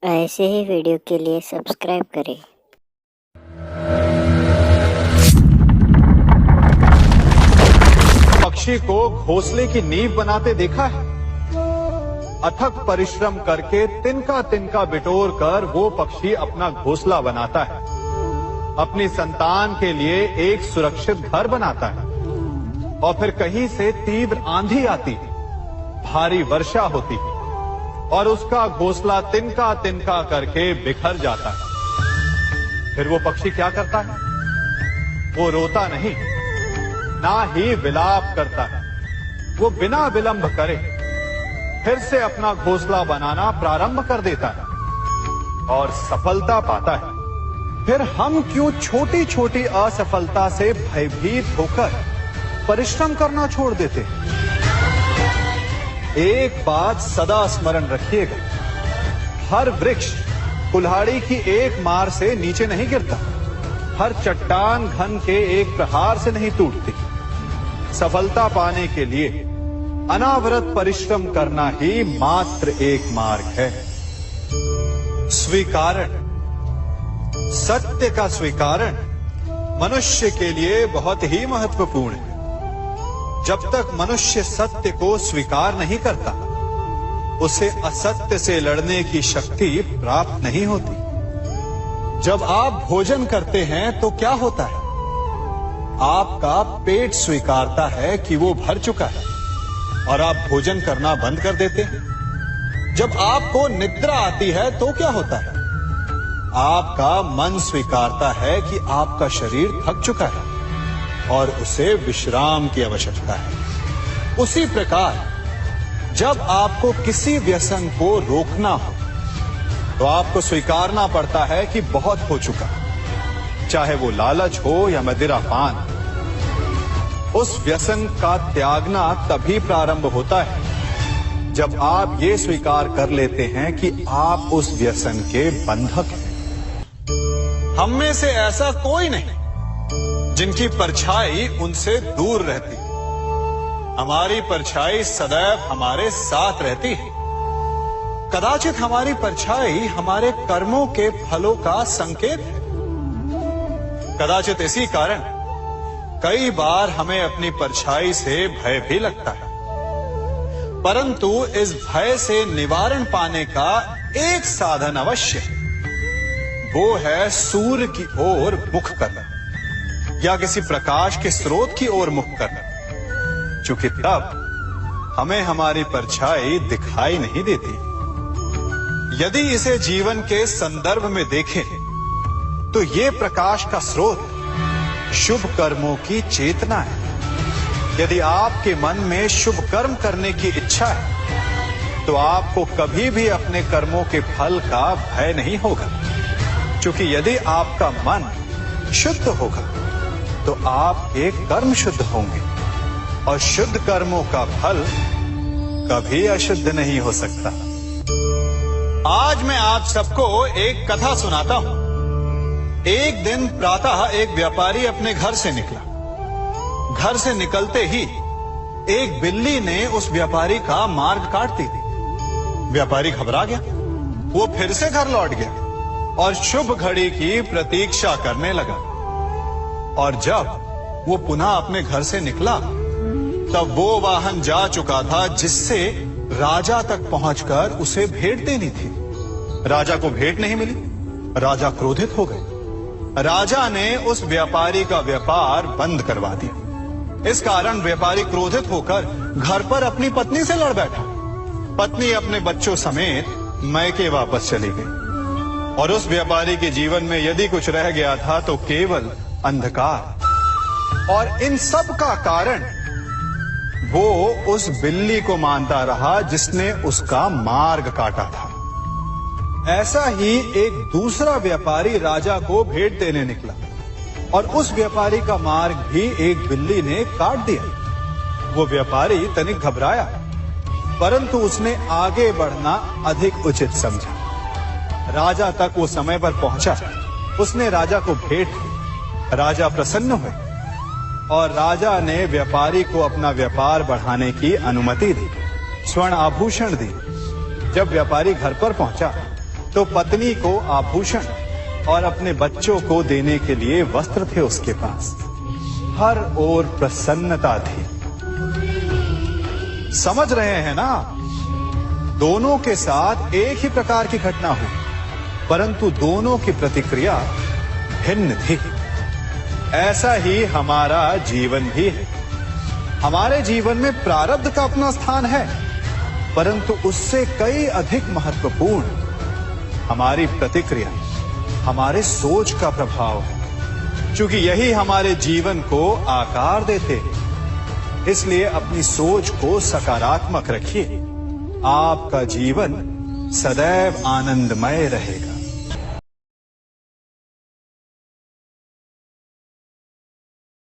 ऐसे ही वीडियो के लिए सब्सक्राइब करें। पक्षी को घोंसले की नींव बनाते देखा है। अथक परिश्रम करके तिनका तिनका बिटोर कर वो पक्षी अपना घोंसला बनाता है, अपनी संतान के लिए एक सुरक्षित घर बनाता है। और फिर कहीं से तीव्र आंधी आती है, भारी वर्षा होती है और उसका घोंसला तिनका तिनका करके बिखर जाता है। फिर वो पक्षी क्या करता है? वो रोता नहीं, ना ही विलाप करता है। वो बिना विलंब करे फिर से अपना घोंसला बनाना प्रारंभ कर देता है और सफलता पाता है। फिर हम क्यों छोटी छोटी असफलता से भयभीत होकर परिश्रम करना छोड़ देते हैं? एक बात सदा स्मरण रखिएगा, हर वृक्ष कुल्हाड़ी की एक मार से नीचे नहीं गिरता, हर चट्टान घन के एक प्रहार से नहीं टूटती। सफलता पाने के लिए अनावरत परिश्रम करना ही मात्र एक मार्ग है। स्वीकारण, सत्य का स्वीकारण मनुष्य के लिए बहुत ही महत्वपूर्ण है। जब तक मनुष्य सत्य को स्वीकार नहीं करता, उसे असत्य से लड़ने की शक्ति प्राप्त नहीं होती। जब आप भोजन करते हैं तो क्या होता है? आपका पेट स्वीकारता है कि वो भर चुका है और आप भोजन करना बंद कर देते हैं। जब आपको निद्रा आती है तो क्या होता है? आपका मन स्वीकारता है कि आपका शरीर थक चुका है और उसे विश्राम की आवश्यकता है। उसी प्रकार जब आपको किसी व्यसन को रोकना हो तो आपको स्वीकारना पड़ता है कि बहुत हो चुका, चाहे वो लालच हो या मदिरापान। उस व्यसन का त्यागना तभी प्रारंभ होता है जब आप ये स्वीकार कर लेते हैं कि आप उस व्यसन के बंधक हैं। हम में से ऐसा कोई नहीं जिनकी परछाई उनसे दूर रहती। हमारी परछाई सदैव हमारे साथ रहती है। कदाचित हमारी परछाई हमारे कर्मों के फलों का संकेत है। कदाचित इसी कारण कई बार हमें अपनी परछाई से भय भी लगता है, परंतु इस भय से निवारण पाने का एक साधन अवश्य है। वो है सूर्य की ओर मुख करना या किसी प्रकाश के स्रोत की ओर मुख करना, क्योंकि तब हमें हमारी परछाई दिखाई नहीं देती। यदि इसे जीवन के संदर्भ में देखें तो ये प्रकाश का स्रोत शुभ कर्मों की चेतना है। यदि आपके मन में शुभ कर्म करने की इच्छा है तो आपको कभी भी अपने कर्मों के फल का भय नहीं होगा, क्योंकि यदि आपका मन शुद्ध होगा तो आपके कर्म शुद्ध होंगे और शुद्ध कर्मों का फल कभी अशुद्ध नहीं हो सकता। आज मैं आप सबको एक कथा सुनाता हूं। एक दिन प्रातः एक व्यापारी अपने घर से निकला। घर से निकलते ही एक बिल्ली ने उस व्यापारी का मार्ग काट दी। व्यापारी घबरा गया। वो फिर से घर लौट गया और शुभ घड़ी की प्रतीक्षा करने लगा। और जब वो पुनः अपने घर से निकला तब वो वाहन जा चुका था जिससे राजा तक पहुंचकर उसे भेंट देनी थी। राजा को भेंट नहीं मिली। राजा क्रोधित हो गए। राजा ने उस व्यापारी का व्यापार बंद करवा दिया। इस कारण व्यापारी क्रोधित होकर घर पर अपनी पत्नी से लड़ बैठा। पत्नी अपने बच्चों समेत मैके वापस चली गई और उस व्यापारी के जीवन में यदि कुछ रह गया था तो केवल अंधकार। और इन सब का कारण वो उस बिल्ली को मानता रहा जिसने उसका मार्ग काटा था। ऐसा ही एक दूसरा व्यापारी राजा को भेंट देने निकला और उस व्यापारी का मार्ग भी एक बिल्ली ने काट दिया। वो व्यापारी तनिक घबराया, परंतु उसने आगे बढ़ना अधिक उचित समझा। राजा तक वो समय पर पहुंचा। उसने राजा को भेंट दी। राजा प्रसन्न हुए और राजा ने व्यापारी को अपना व्यापार बढ़ाने की अनुमति दी, स्वर्ण आभूषण दी। जब व्यापारी घर पर पहुंचा तो पत्नी को आभूषण और अपने बच्चों को देने के लिए वस्त्र थे उसके पास। हर ओर प्रसन्नता थी। समझ रहे हैं ना? दोनों के साथ एक ही प्रकार की घटना हुई, परंतु दोनों की प्रतिक्रिया भिन्न थी। ऐसा ही हमारा जीवन भी है। हमारे जीवन में प्रारब्ध का अपना स्थान है, परंतु उससे कई अधिक महत्वपूर्ण हमारी प्रतिक्रिया, हमारे सोच का प्रभाव है। क्योंकि यही हमारे जीवन को आकार देते हैं। इसलिए अपनी सोच को सकारात्मक रखिए। आपका जीवन सदैव आनंदमय रहेगा।